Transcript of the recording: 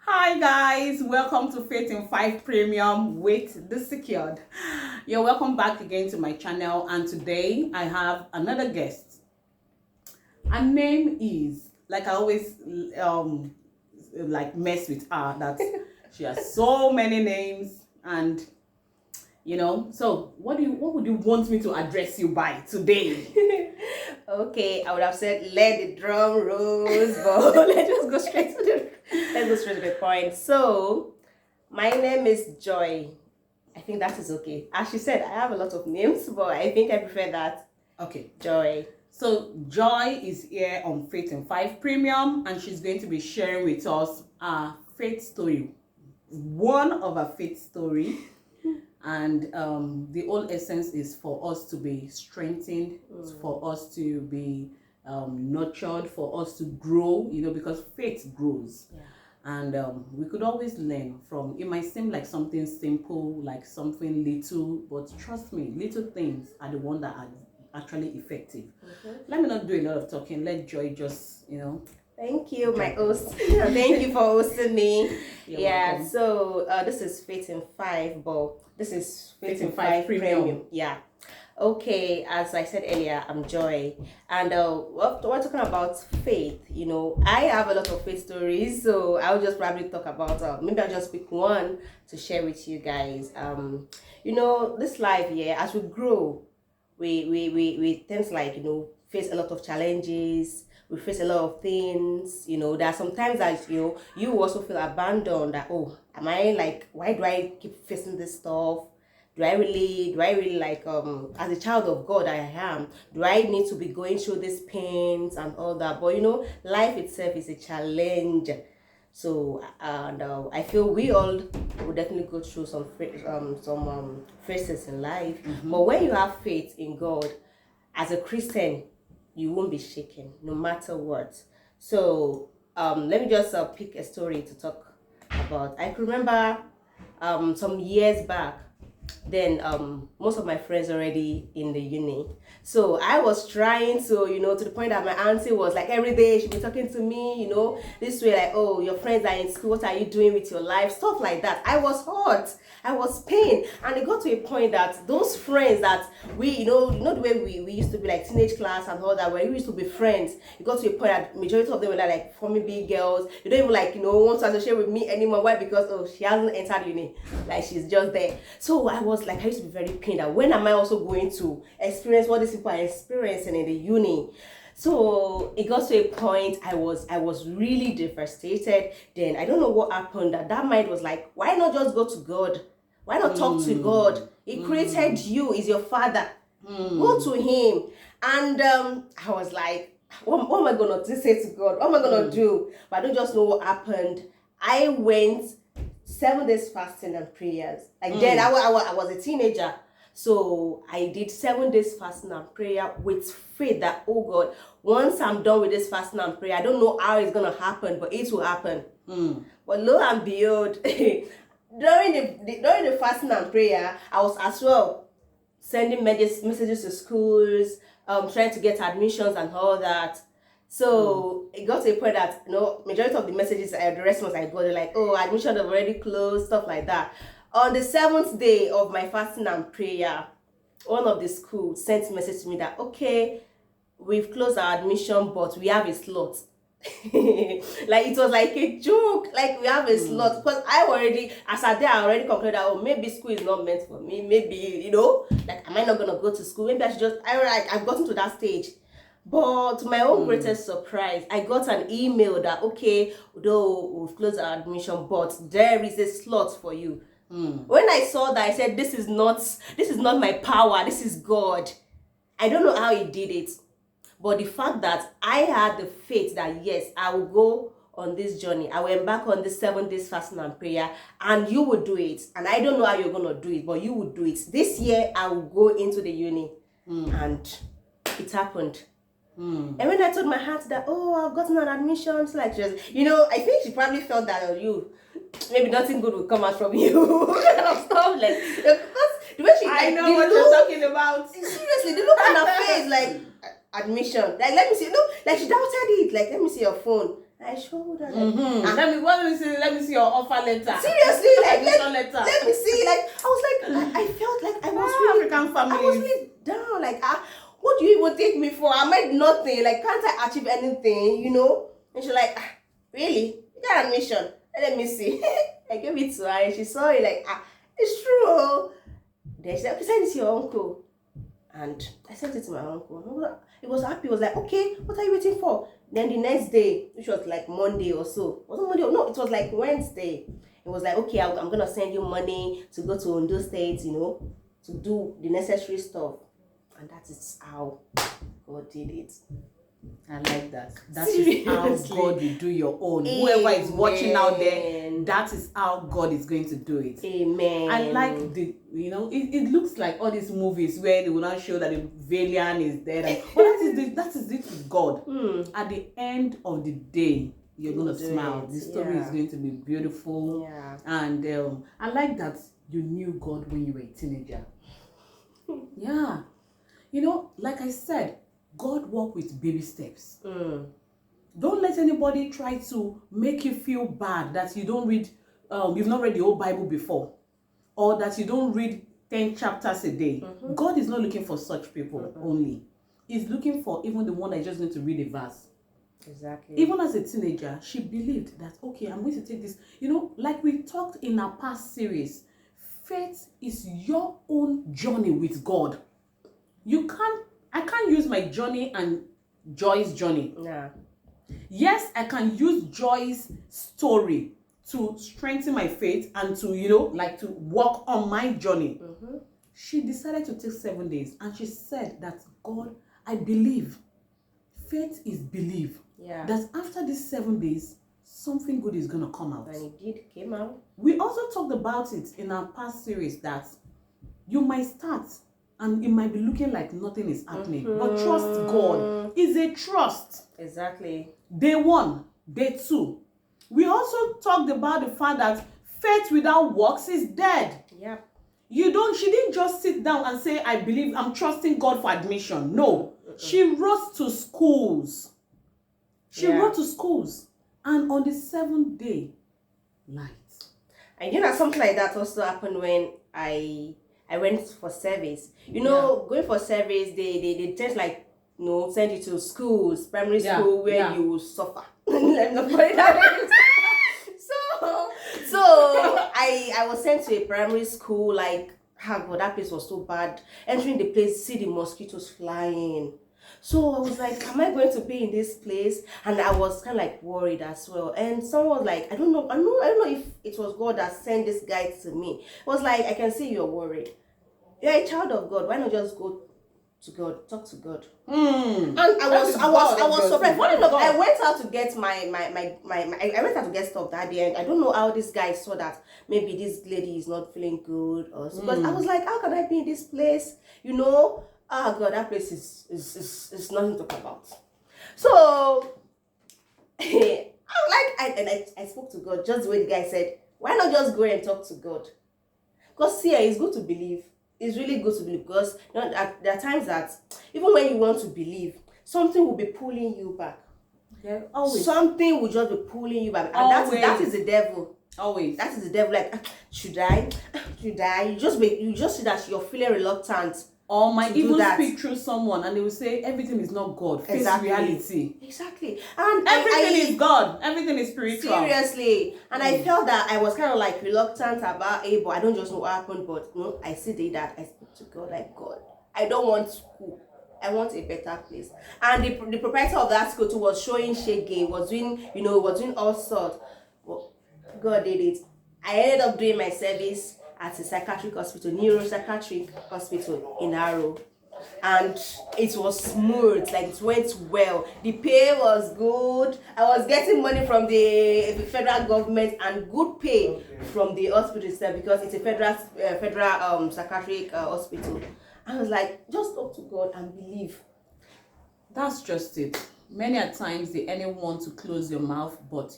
Hi guys, welcome to Faith in 5 Premium with the Secured. You're welcome back again to my channel, and today I have another guest. Her name is, like I always mess with her, that she has so many names, and so what would you want me to address you by today? Okay, I would have said let the drum rolls, but let's go straight to the point. So, my name is Joy. I think that is okay. As she said, I have a lot of names, but I think I prefer that. Okay. Joy. So Joy is here on Faith in 5 Premium, and she's going to be sharing with us a faith story, one of her faith story. And the whole essence is for us to be strengthened, for us to be nurtured, for us to grow, because faith grows. Yeah. And we could always learn from, it might seem like something simple, like something little, but trust me, little things are the ones that are actually effective. Let me not do a lot of talking. Let Joy just, Thank you, my host. Thank you for hosting me. You're welcome. So this is Faith in 5, but this is Faith in 5 Premium. Yeah. Okay, as I said earlier, I'm Joy, and we're talking about faith. I have a lot of faith stories, so I'll just probably talk about maybe I'll just pick one to share with you guys. This life, as we grow, we tend to face a lot of challenges. We face a lot of things. There are sometimes that you also feel abandoned. That am I why do I keep facing this stuff? Do I really as a child of God I am? Do I need to be going through these pains and all that? But life itself is a challenge. So I feel we all will definitely go through some phases in life. But when you have faith in God, as a Christian, you won't be shaken no matter what. So let me just pick a story to talk about. I can remember some years back, then most of my friends already in the uni. So I was trying to, to the point that my auntie was like every day she'd be talking to me, this way, like, oh, your friends are in school, what are you doing with your life? Stuff like that. I was hurt, I was pained, and it got to a point that those friends that we, the way we used to be like teenage class and all that, where we used to be friends, it got to a point that majority of them were like forming big girls. You don't even want to associate with me anymore. Why? Because she hasn't entered uni, like she's just there. So I used to be very pained that when am I also going to experience what these people are experiencing in the uni? So it got to a point I was really devastated. Then I don't know what happened. That mind was like, why not just go to God? Why not talk to God? He created you, is your father. Go to him. And I was like, what am I gonna say to God? What am I gonna do? But I don't just know what happened. I went 7 days fasting and prayers. Then I was a teenager. So I did 7 days fasting and prayer with faith that, oh God, once I'm done with this fasting and prayer, I don't know how it's going to happen, but it will happen. But lo and behold, during the fasting and prayer, I was as well sending messages to schools, trying to get admissions and all that. So it got to a point that majority of the messages, the response I got, were like, oh, admission have already closed, stuff like that. On the 7th day of my fasting and prayer, one of the schools sent a message to me that, okay, we've closed our admission, but we have a slot. It was like a joke. Like, we have a slot, because I already concluded that, oh, maybe school is not meant for me. Maybe, am I not gonna go to school? Maybe I should I've gotten to that stage. But to my own greatest surprise, I got an email that, okay, though we've closed our admission, but there is a slot for you. When I saw that, I said, this is not my power, this is God. I don't know how he did it, but the fact that I had the faith that, yes, I will go on this journey, I will embark on this 7 days fasting and prayer, and you will do it. And I don't know how you're going to do it, but you will do it. This year, I will go into the uni. And it happened. And when I told my aunt that, oh, I've gotten an admission, so I think she probably felt that maybe nothing good will come out from you. Kind of stuff, because the way she, I know what you're talking about. Seriously, the look on her face, admission. Let me see. No, she doubted it. Let me see your phone. I showed her. Let me see your offer letter. Seriously, like Admission letter. let me see. Like I was like, I felt like I was really, African I was families. really down. Like, what do you even take me for? I made nothing. Like, can't I achieve anything? You know? And she's like, really? You got admission? Let me see. I gave it to her, and she saw it. Like, it's true. Then she said, okay, send it to your uncle. And I sent it to my uncle. He was happy. He was like, okay, what are you waiting for? Then the next day, which was like Monday or so, wasn't Monday? No, it was like Wednesday. It was like, okay, I'm gonna send you money to go to Ondo State, you know, to do the necessary stuff. And that is how God did it. I like that. That is how God will do your own. Amen. Whoever is watching out there, that is how God is going to do it. Amen. I like it looks like all these movies where they will not show that the villain is dead. But that is it with God. At the end of the day, you're going to smile. The story is going to be beautiful. Yeah. And I like that you knew God when you were a teenager. Yeah. You know, like I said, God works with baby steps. Don't let anybody try to make you feel bad that you don't read, you've not read the whole Bible before, or that you don't read 10 chapters a day. God is not looking for such people only. He's looking for even the one that is just going to read a verse. Exactly. Even as a teenager, she believed that, okay, I'm going to take this. You know, like we talked in our past series, faith is your own journey with God. I can't use my journey and Joy's journey. Yeah. Yes, I can use Joy's story to strengthen my faith and to, to work on my journey. She decided to take 7 days, and she said that, God, I believe. Faith is belief. Yeah. That after these 7 days, something good is going to come out. And it came out. We also talked about it in our past series that you might start and it might be looking like nothing is happening. But trust God. It's a trust. Exactly. Day 1, day 2. We also talked about the fact that faith without works is dead. Yeah. She didn't just sit down and say, I believe, I'm trusting God for admission. No. She wrote to schools. Wrote to schools. And on the 7th day, light. And something like that also happened when I went for service. Going for service, they tend to send you to schools, primary school where you suffer. Let me not put it that way. So I was sent to a primary school. God, that place was so bad. Entering the place, see the mosquitoes flying. So I was like, am I going to be in this place? And I was kind of worried as well. And someone was like, I don't know if it was God that sent this guy to me. It was like, I can see you're worried. You're a child of God. Why not just go to God, talk to God? And I was surprised. Funny enough, I went out to get I went out to get stuff that day, and I don't know how this guy saw that maybe this lady is not feeling good or so. Because I was like, how can I be in this place? God, that place is nothing to talk about. So I spoke to God just the way the guy said, why not just go and talk to God? Because it's good to believe. It's really good to believe, because there are times that even when you want to believe, something will be pulling you back. Yeah, always. Something will just be pulling you back, and that is the devil. Always. That is the devil. Like, should I? You just see that you're feeling reluctant. Or might even speak through someone and they will say everything is not God. Face reality. Exactly. And everything is God. Everything is spiritual. Seriously. And I felt that I was kind of reluctant about it, but I don't just know what happened. But I see that I speak to God God, I don't want school. I want a better place. And the proprietor of that school too was showing shege, was doing all sorts. Well, God did it. I ended up doing my service at a psychiatric hospital, neuropsychiatric hospital in Arrow. And it was smooth, it went well. The pay was good. I was getting money from the federal government and good pay from the hospital itself, because it's a federal psychiatric hospital. I was like, just talk to God and believe. That's just it. Many a times the enemy want to close your mouth, but